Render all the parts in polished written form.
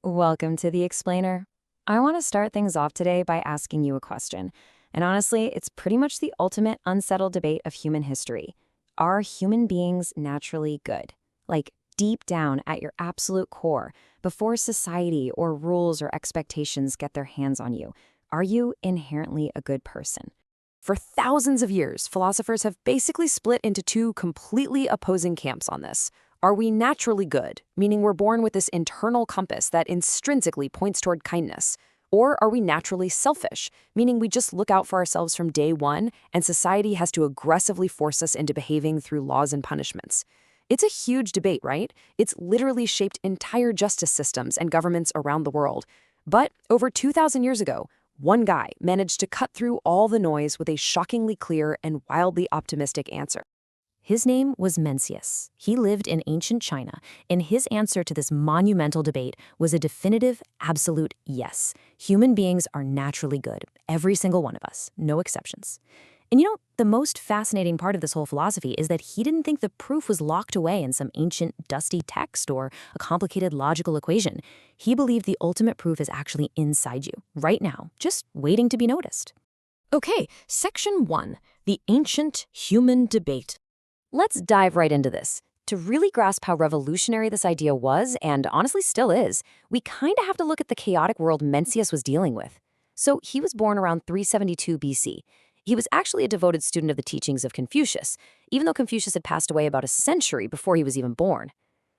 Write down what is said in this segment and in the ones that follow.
Welcome to the Explainer. I want to start things off today by asking you a question. And honestly, it's pretty much the ultimate unsettled debate of human history. Are human beings naturally good? Like, deep down at your absolute core, before society or rules or expectations get their hands on you, are you inherently a good person? For thousands of years, philosophers have basically split into two completely opposing camps on this. Are we naturally good, meaning we're born with this internal compass that intrinsically points toward kindness? Or are we naturally selfish, meaning we just look out for ourselves from day one and society has to aggressively force us into behaving through laws and punishments? It's a huge debate, right? It's literally shaped entire justice systems and governments around the world. But over 2,000 years ago, one guy managed to cut through all the noise with a shockingly clear and wildly optimistic answer. His name was Mencius. He lived in ancient China, and his answer to this monumental debate was a definitive, absolute yes. Human beings are naturally good, every single one of us, no exceptions. And the most fascinating part of this whole philosophy is that he didn't think the proof was locked away in some ancient, dusty text or a complicated logical equation. He believed the ultimate proof is actually inside you, right now, just waiting to be noticed. Okay, Section 1, the ancient human debate. Let's dive right into this. To really grasp how revolutionary this idea was, and honestly still is, we kind of have to look at the chaotic world Mencius was dealing with. So he was born around 372 BC. He was actually a devoted student of the teachings of Confucius, even though Confucius had passed away about a century before he was even born.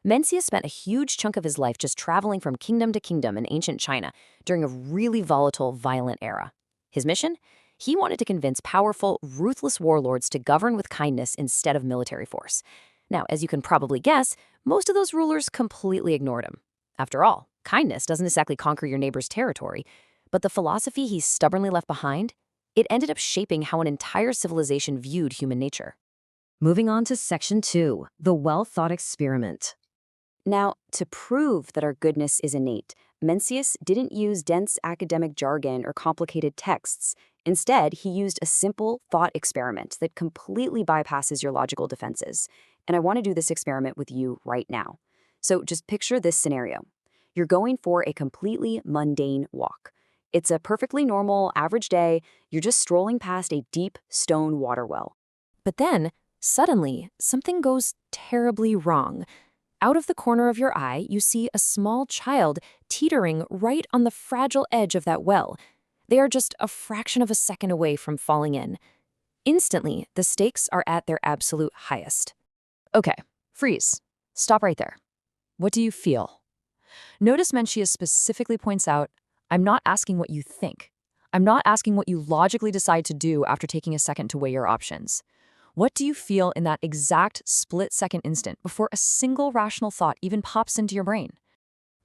Mencius spent a huge chunk of his life just traveling from kingdom to kingdom in ancient China during a really volatile, violent era. His mission? He wanted to convince powerful, ruthless warlords to govern with kindness instead of military force. Now, as you can probably guess, most of those rulers completely ignored him. After all, kindness doesn't exactly conquer your neighbor's territory, but the philosophy he stubbornly left behind, it ended up shaping how an entire civilization viewed human nature. Moving on to Section 2, the well-thought experiment. Now, to prove that our goodness is innate, Mencius didn't use dense academic jargon or complicated texts. Instead, he used a simple thought experiment that completely bypasses your logical defenses. And I want to do this experiment with you right now. So just picture this scenario. You're going for a completely mundane walk. It's a perfectly normal, average day. You're just strolling past a deep stone water well. But then, suddenly, something goes terribly wrong. Out of the corner of your eye, you see a small child teetering right on the fragile edge of that well. They are just a fraction of a second away from falling in. Instantly, the stakes are at their absolute highest. Okay, freeze. Stop right there. What do you feel? Notice Mencius specifically points out, I'm not asking what you think. I'm not asking what you logically decide to do after taking a second to weigh your options. What do you feel in that exact split-second instant before a single rational thought even pops into your brain?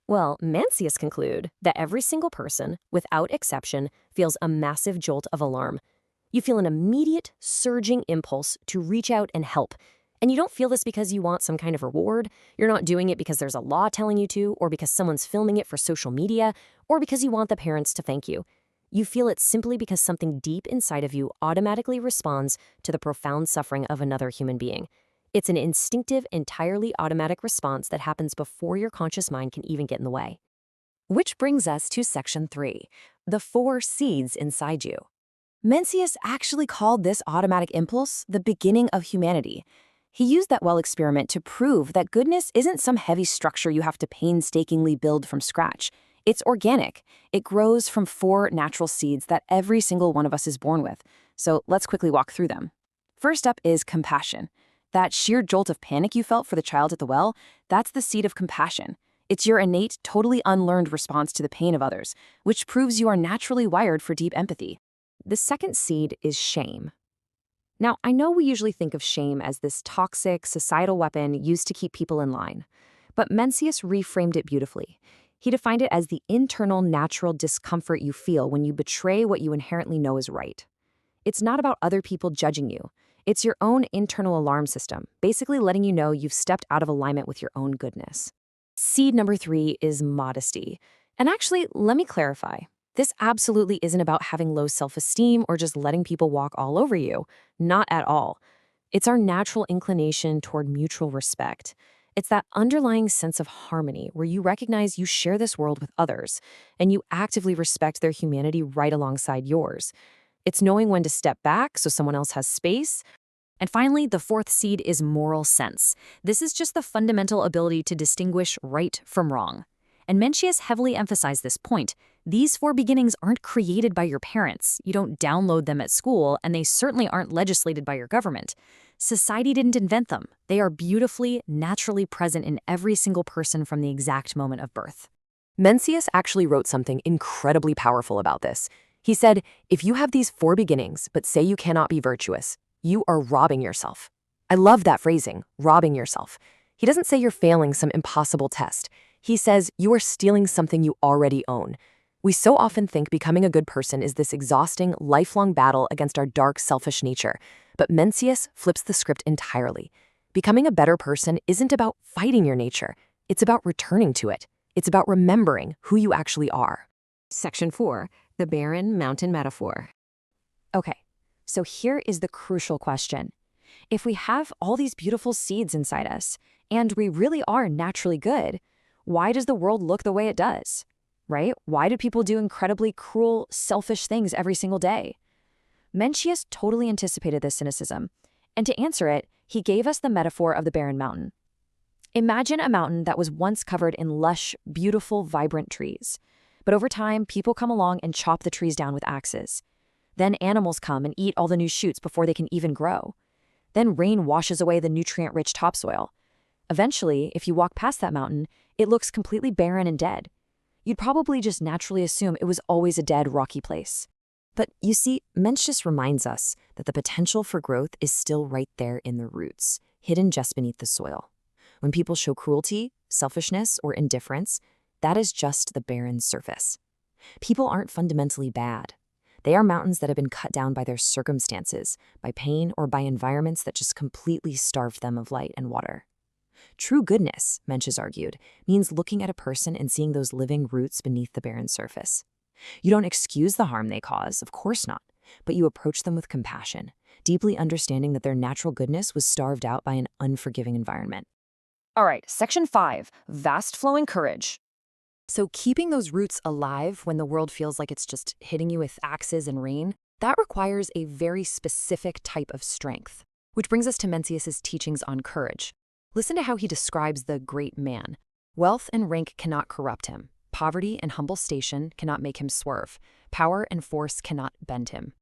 Well, Mencius conclude that every single person, without exception, feels a massive jolt of alarm. You feel an immediate, surging impulse to reach out and help. And you don't feel this because you want some kind of reward. You're not doing it because there's a law telling you to, or because someone's filming it for social media, or because you want the parents to thank you. You feel it simply because something deep inside of you automatically responds to the profound suffering of another human being. It's an instinctive, entirely automatic response that happens before your conscious mind can even get in the way. Which brings us to Section 3, the 4 seeds inside you. Mencius actually called this automatic impulse the beginning of humanity. He used that well experiment to prove that goodness isn't some heavy structure you have to painstakingly build from scratch. It's organic. It grows from 4 natural seeds that every single one of us is born with. So let's quickly walk through them. First up is compassion. That sheer jolt of panic you felt for the child at the well, that's the seed of compassion. It's your innate, totally unlearned response to the pain of others, which proves you are naturally wired for deep empathy. The second seed is shame. Now, I know we usually think of shame as this toxic, societal weapon used to keep people in line, but Mencius reframed it beautifully. He defined it as the internal, natural discomfort you feel when you betray what you inherently know is right. It's not about other people judging you. It's your own internal alarm system, basically letting you know you've stepped out of alignment with your own goodness. Seed number 3 is modesty. And actually, let me clarify. This absolutely isn't about having low self-esteem or just letting people walk all over you. Not at all. It's our natural inclination toward mutual respect. It's that underlying sense of harmony where you recognize you share this world with others and you actively respect their humanity right alongside yours. It's knowing when to step back so someone else has space. And finally, the fourth seed is moral sense. This is just the fundamental ability to distinguish right from wrong. And Mencius heavily emphasized this point. These four beginnings aren't created by your parents. You don't download them at school, and they certainly aren't legislated by your government. Society didn't invent them. They are beautifully, naturally present in every single person from the exact moment of birth. Mencius actually wrote something incredibly powerful about this. He said, if you have these four beginnings but say you cannot be virtuous, you are robbing yourself. I love that phrasing, robbing yourself. He doesn't say you're failing some impossible test. He says you are stealing something you already own. We so often think becoming a good person is this exhausting, lifelong battle against our dark, selfish nature. But Mencius flips the script entirely. Becoming a better person isn't about fighting your nature. It's about returning to it. It's about remembering who you actually are. Section 4, the barren mountain metaphor. Okay, so here is the crucial question. If we have all these beautiful seeds inside us, and we really are naturally good, why does the world look the way it does? Right? Why do people do incredibly cruel, selfish things every single day? Mencius totally anticipated this cynicism, and to answer it, he gave us the metaphor of the barren mountain. Imagine a mountain that was once covered in lush, beautiful, vibrant trees. But over time, people come along and chop the trees down with axes. Then animals come and eat all the new shoots before they can even grow. Then rain washes away the nutrient-rich topsoil. Eventually, if you walk past that mountain, it looks completely barren and dead. You'd probably just naturally assume it was always a dead, rocky place. But you see, Mencius reminds us that the potential for growth is still right there in the roots, hidden just beneath the soil. When people show cruelty, selfishness, or indifference, that is just the barren surface. People aren't fundamentally bad. They are mountains that have been cut down by their circumstances, by pain, or by environments that just completely starved them of light and water. True goodness, Mencius argued, means looking at a person and seeing those living roots beneath the barren surface. You don't excuse the harm they cause, of course not, but you approach them with compassion, deeply understanding that their natural goodness was starved out by an unforgiving environment. All right, section 5, vast flowing courage. So keeping those roots alive when the world feels like it's just hitting you with axes and rain, that requires a very specific type of strength. Which brings us to Mencius's teachings on courage. Listen to how he describes the great man. Wealth and rank cannot corrupt him. Poverty and humble station cannot make him swerve. Power and force cannot bend him.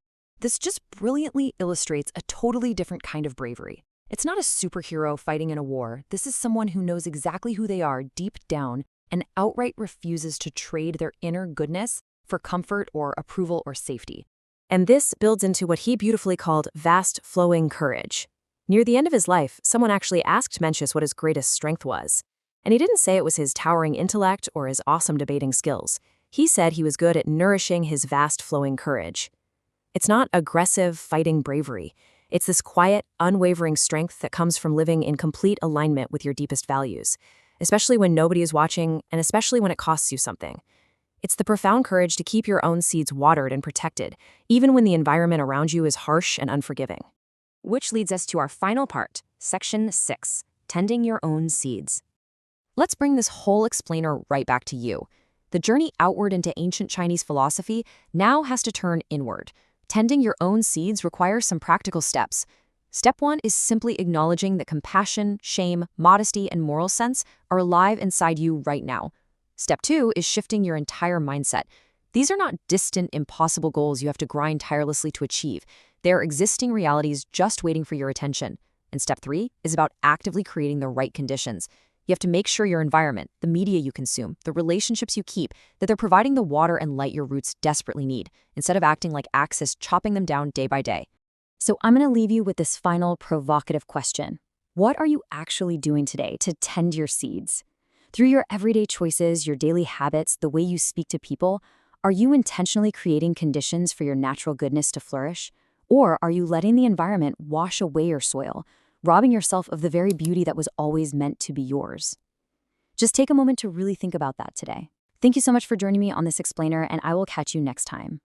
This just brilliantly illustrates a totally different kind of bravery. It's not a superhero fighting in a war. This is someone who knows exactly who they are deep down and outright refuses to trade their inner goodness for comfort or approval or safety. And this builds into what he beautifully called vast flowing courage. Near the end of his life, someone actually asked Mencius what his greatest strength was. And he didn't say it was his towering intellect or his awesome debating skills. He said he was good at nourishing his vast flowing courage. It's not aggressive, fighting bravery. It's this quiet, unwavering strength that comes from living in complete alignment with your deepest values, especially when nobody is watching and especially when it costs you something. It's the profound courage to keep your own seeds watered and protected, even when the environment around you is harsh and unforgiving. Which leads us to our final part, section 6, tending your own seeds. Let's bring this whole explainer right back to you. The journey outward into ancient Chinese philosophy now has to turn inward. Tending your own seeds requires some practical steps. Step 1 is simply acknowledging that compassion, shame, modesty, and moral sense are alive inside you right now. Step 2 is shifting your entire mindset. These are not distant, impossible goals you have to grind tirelessly to achieve. They are existing realities just waiting for your attention. And step 3 is about actively creating the right conditions. You have to make sure your environment, the media you consume, the relationships you keep, that they're providing the water and light your roots desperately need, instead of acting like axes chopping them down day by day. So I'm going to leave you with this final provocative question. What are you actually doing today to tend your seeds? Through your everyday choices, your daily habits, the way you speak to people, are you intentionally creating conditions for your natural goodness to flourish? Or are you letting the environment wash away your soil, robbing yourself of the very beauty that was always meant to be yours? Just take a moment to really think about that today. Thank you so much for joining me on this explainer, and I will catch you next time.